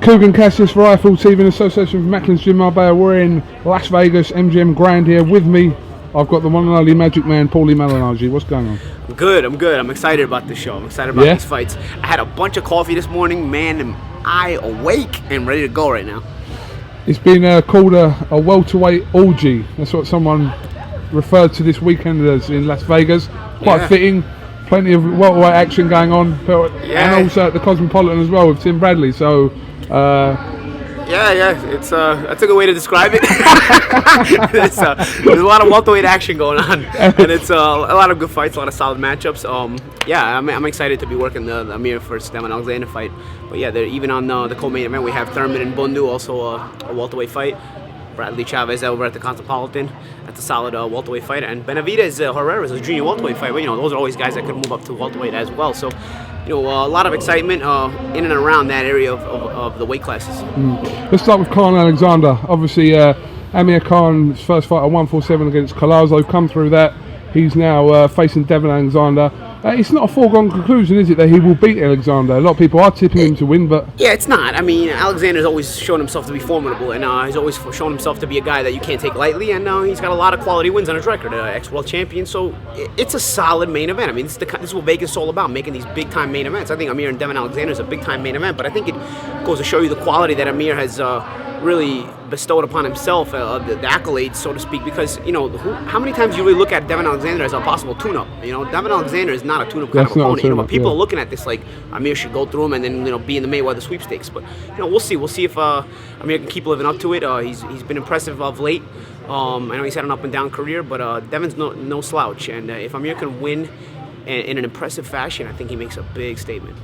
Coogan Cassius for IFL TV in association with Macklin's Gym Marbella. We're in Las Vegas, MGM Grand here. With me, I've got the one and only Magic Man, Paulie Malignaggi. What's going on? I'm good. I'm excited about this show. I'm excited about these fights. I had a bunch of coffee this morning. Man, am I awake and ready to go right now. It's been called a welterweight orgy. That's what someone referred to this weekend as in Las Vegas. Quite fitting. Plenty of welterweight action going on. And also at the Cosmopolitan as well with Tim Bradley. So... It's that's a good way to describe it. There's a lot of welterweight action going on, and it's a lot of good fights, a lot of solid matchups. I'm excited to be working the Amir versus Devin Alexander fight. But yeah, even on the co-main event, we have Thurman and Bundu, also a welterweight fight. Bradley Chavez over at the Cosmopolitan. That's a solid welterweight fight. And Benavidez Herrera is a junior welterweight fight. But those are always guys that could move up to welterweight as well. So, a lot of excitement in and around that area of the weight classes. Let's start with Khan Alexander. Obviously, Amir Khan's first fight at 147 against Collazo, come through that. He's now facing Devin Alexander. It's not a foregone conclusion, is it, that he will beat Alexander? A lot of people are tipping him to win, but... Yeah, it's not. I mean, Alexander's always shown himself to be formidable, and he's always shown himself to be a guy that you can't take lightly, and he's got a lot of quality wins on his record, ex-world champion, so it's a solid main event. I mean, this is what Vegas is all about, making these big-time main events. I think Amir and Devin Alexander is a big-time main event, but I think it goes to show you the quality that Amir has really bestowed upon himself, the accolades, so to speak, because, how many times you really look at Devin Alexander as a possible tune-up? Devin Alexander is not a tune-up kind of opponent. But people are looking at this like Amir should go through him and then, be in the Mayweather sweepstakes. But, we'll see. We'll see if Amir can keep living up to it. He's been impressive of late. I know he's had an up-and-down career, but Devin's no slouch. And if Amir can win in an impressive fashion, I think he makes a big statement.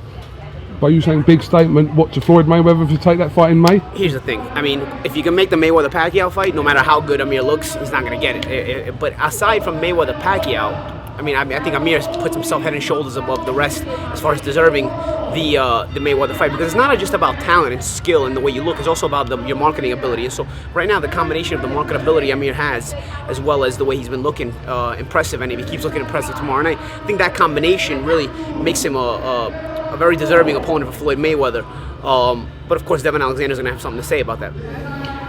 By you saying big statement, what, to Floyd Mayweather to take that fight in May? Here's the thing. I mean, if you can make the Mayweather-Pacquiao fight, no matter how good Amir looks, he's not going to get it. But aside from Mayweather-Pacquiao, I think Amir puts himself head and shoulders above the rest as far as deserving the Mayweather fight, because it's not just about talent and skill and the way you look, it's also about your marketing ability. And so right now, the combination of the marketability Amir has, as well as the way he's been looking impressive, and if he keeps looking impressive tomorrow night, I think that combination really makes him a very deserving opponent for Floyd Mayweather. But of course, Devin Alexander's going to have something to say about that.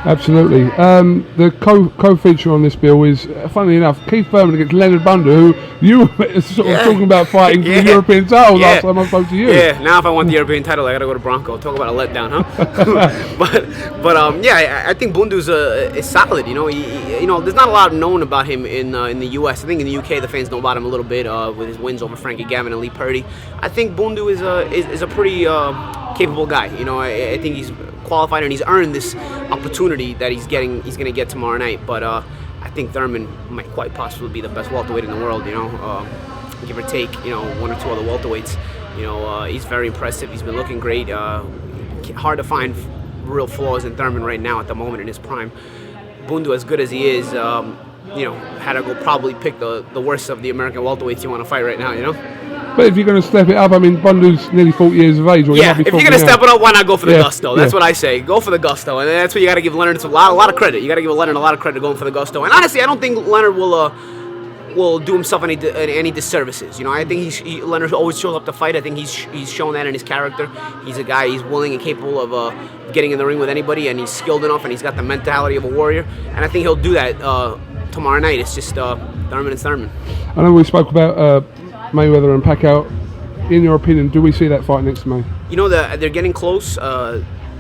Absolutely. The co-feature on this bill is, funnily enough, Keith Thurman against Leonard Bundu, who you were sort of talking about fighting for the European title last time I spoke to you. Yeah, now if I want the European title, I got to go to Bronco. Talk about a letdown, huh? I think Bundu's is solid. There's not a lot known about him in the U.S. I think in the U.K. the fans know about him a little bit with his wins over Frankie Gavin and Lee Purdy. I think Bundu is a pretty capable guy. I think he's qualified and he's earned this opportunity that he's going to get tomorrow night. But I think Thurman might quite possibly be the best welterweight in the world. Give or take, one or two other welterweights. He's very impressive. He's been looking great. Hard to find real flaws in Thurman right now at the moment in his prime. Bundu, as good as he is, had to go probably pick the worst of the American welterweights you want to fight right now. But if you're going to step it up, Bundu's nearly 40 years of age. Or if you're going to step it up, why not go for the gusto? That's what I say. Go for the gusto. And that's what you got to give Leonard a lot of credit. You got to give Leonard a lot of credit going for the gusto. And honestly, I don't think Leonard will do himself any disservices. I think Leonard always shows up to fight. I think he's shown that in his character. He's a guy, he's willing and capable of getting in the ring with anybody, and he's skilled enough, and he's got the mentality of a warrior. And I think he'll do that tomorrow night. It's just Thurman and Thurman. I know we spoke about Mayweather and Pacquiao. In your opinion, do we see that fight next May? They're getting close.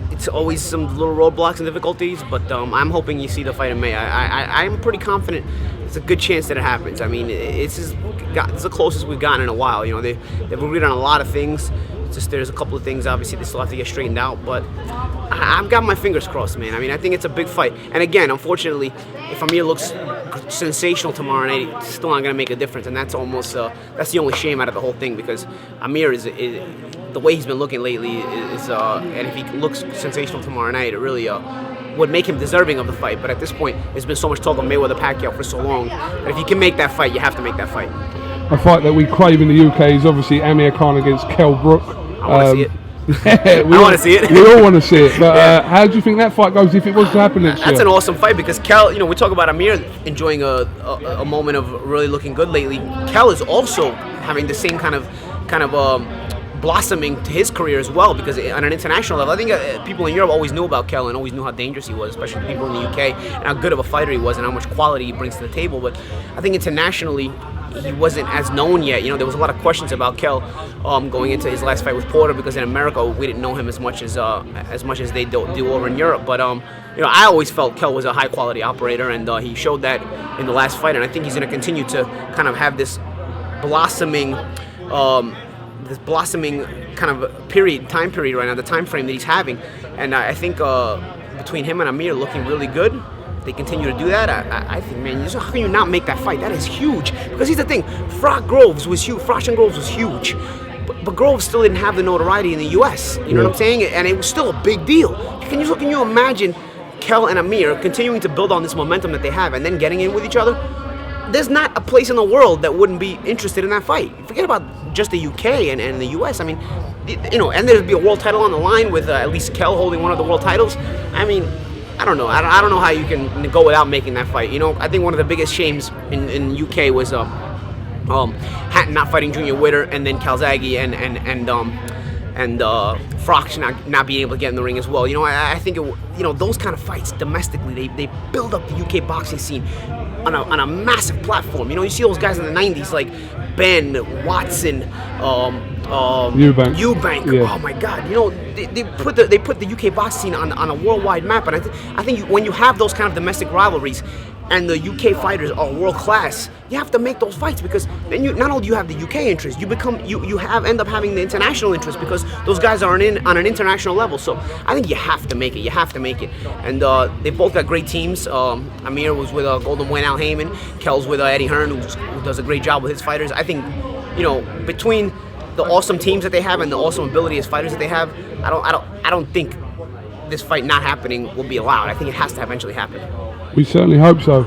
It's always some little roadblocks and difficulties, but I'm hoping you see the fight in May. I'm pretty confident it's a good chance that it happens. It's the closest we've gotten in a while. They've agreed on a lot of things. It's just there's a couple of things, obviously, they still have to get straightened out, but I've got my fingers crossed, man. I think it's a big fight. And again, unfortunately, if Amir looks sensational tomorrow night, it's still not going to make a difference, and that's almost that's the only shame out of the whole thing, because Amir is the way he's been looking lately is and if he looks sensational tomorrow night, it really would make him deserving of the fight. But at this point, there's been so much talk of Mayweather-Pacquiao for so long that if you can make that fight, you have to make that fight. A fight that we crave in the UK is obviously Amir Khan against Kell Brook. I want to see it. I want to see it. We all want to see it. But how do you think that fight goes if it was to happen next year? That's an awesome fight, because Kell, we talk about Amir enjoying a moment of really looking good lately. Kell is also having the same kind of blossoming to his career as well, because on an international level, I think people in Europe always knew about Kell and always knew how dangerous he was, especially the people in the UK, and how good of a fighter he was and how much quality he brings to the table. But I think internationally, he wasn't as known yet. You know, there was a lot of questions about Kell going into his last fight with Porter, because in America we didn't know him as much as they do over in Europe. But you know, I always felt Kell was a high quality operator, and he showed that in the last fight. And I think he's going to continue to kind of have this blossoming kind of time period right now, the time frame that he's having. And I think between him and Amir looking really good, if they continue to do that, I think, man, how can you not make that fight? That is huge. Because here's the thing, Froch and Groves was huge. But Groves still didn't have the notoriety in the US. You know what I'm saying? And it was still a big deal. Can you imagine Kell and Amir continuing to build on this momentum that they have and then getting in with each other? There's not a place in the world that wouldn't be interested in that fight. Forget about just the UK and the US. I mean, you know, and there'd be a world title on the line with at least Kell holding one of the world titles. I mean, I don't know. I don't know how you can go without making that fight. You know, I think one of the biggest shames in UK was Hatton not fighting Junior Witter, and then Calzaghe and Froch not being able to get in the ring as well. You know, I think those kind of fights domestically, they build up the UK boxing scene on a massive platform. You know, you see those guys in the 90s like Ben, Watson, Eubank. Yeah. Oh my God! You know, they put the UK boxing scene on a worldwide map, and I think when you have those kind of domestic rivalries, and the UK fighters are world class, you have to make those fights, because then not only do you have the UK interest, you end up having the international interest, because those guys are on an international level. So I think you have to make it. And they both got great teams. Amir was with Golden Boy and Al Heyman. Kell's with Eddie Hearn, who does a great job with his fighters. I think, you know, between the awesome teams that they have and the awesome ability as fighters that they have, I don't think this fight not happening will be allowed. I think it has to eventually happen. We certainly hope so.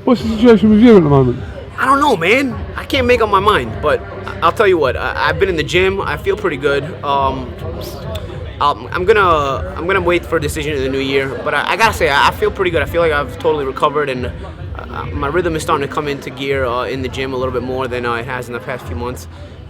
What's the situation with you at the moment? I don't know, man. I can't make up my mind, but I'll tell you what. I've been in the gym. I feel pretty good. I'm gonna wait for a decision in the new year, but I gotta say I feel pretty good. I feel like I've totally recovered, and my rhythm is starting to come into gear in the gym a little bit more than it has in the past few months.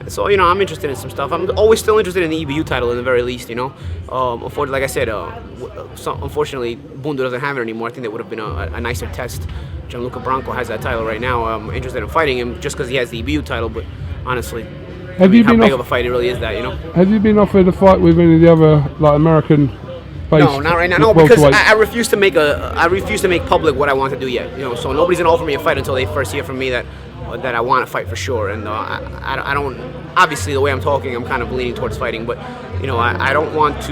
So, you know, I'm interested in some stuff. I'm always still interested in the EBU title, in the very least, you know. Unfortunately, like I said, unfortunately, Bundu doesn't have it anymore. I think that would have been a nicer test. Gianluca Branco has that title right now. I'm interested in fighting him just because he has the EBU title, but honestly, how big of a fight it really is that, you know? Have you been offered a fight with any of the other, like, American? No, not right now. No, because I refuse to make public what I want to do yet. You know, so nobody's gonna offer me a fight until they first hear from me that I want to fight for sure. And I don't. Obviously, the way I'm talking, I'm kind of leaning towards fighting. But you know, I don't want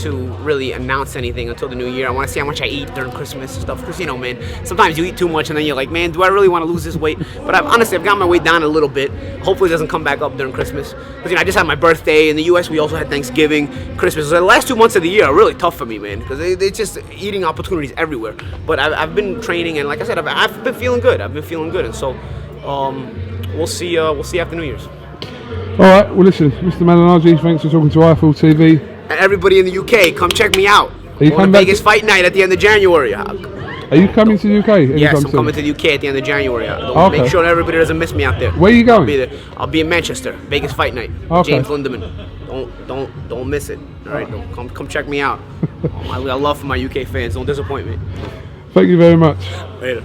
to really announce anything until the new year. I want to see how much I eat during Christmas and stuff. Because, you know, man, sometimes you eat too much and then you're like, man, do I really want to lose this weight? But honestly, I've got my weight down a little bit. Hopefully it doesn't come back up during Christmas. Because, you know, I just had my birthday. In the U.S., we also had Thanksgiving, Christmas. So the last 2 months of the year are really tough for me, man. Because it's just eating opportunities everywhere. But I've been training, and like I said, I've been feeling good. And so we'll see after New Year's. All right, well, listen, Mr. Malignaggi, thanks for talking to IFL TV. And everybody in the UK, come check me out. On Vegas Fight Night at the end of January. Are you coming to the UK? Yes, I'm coming to the UK at the end of January. Okay. Make sure everybody doesn't miss me out there. Where are you going? I'll be there. I'll be in Manchester. Vegas Fight Night. Okay. James Lindemann. Don't miss it. All right, come check me out. I got love for my UK fans. Don't disappoint me. Thank you very much. Later.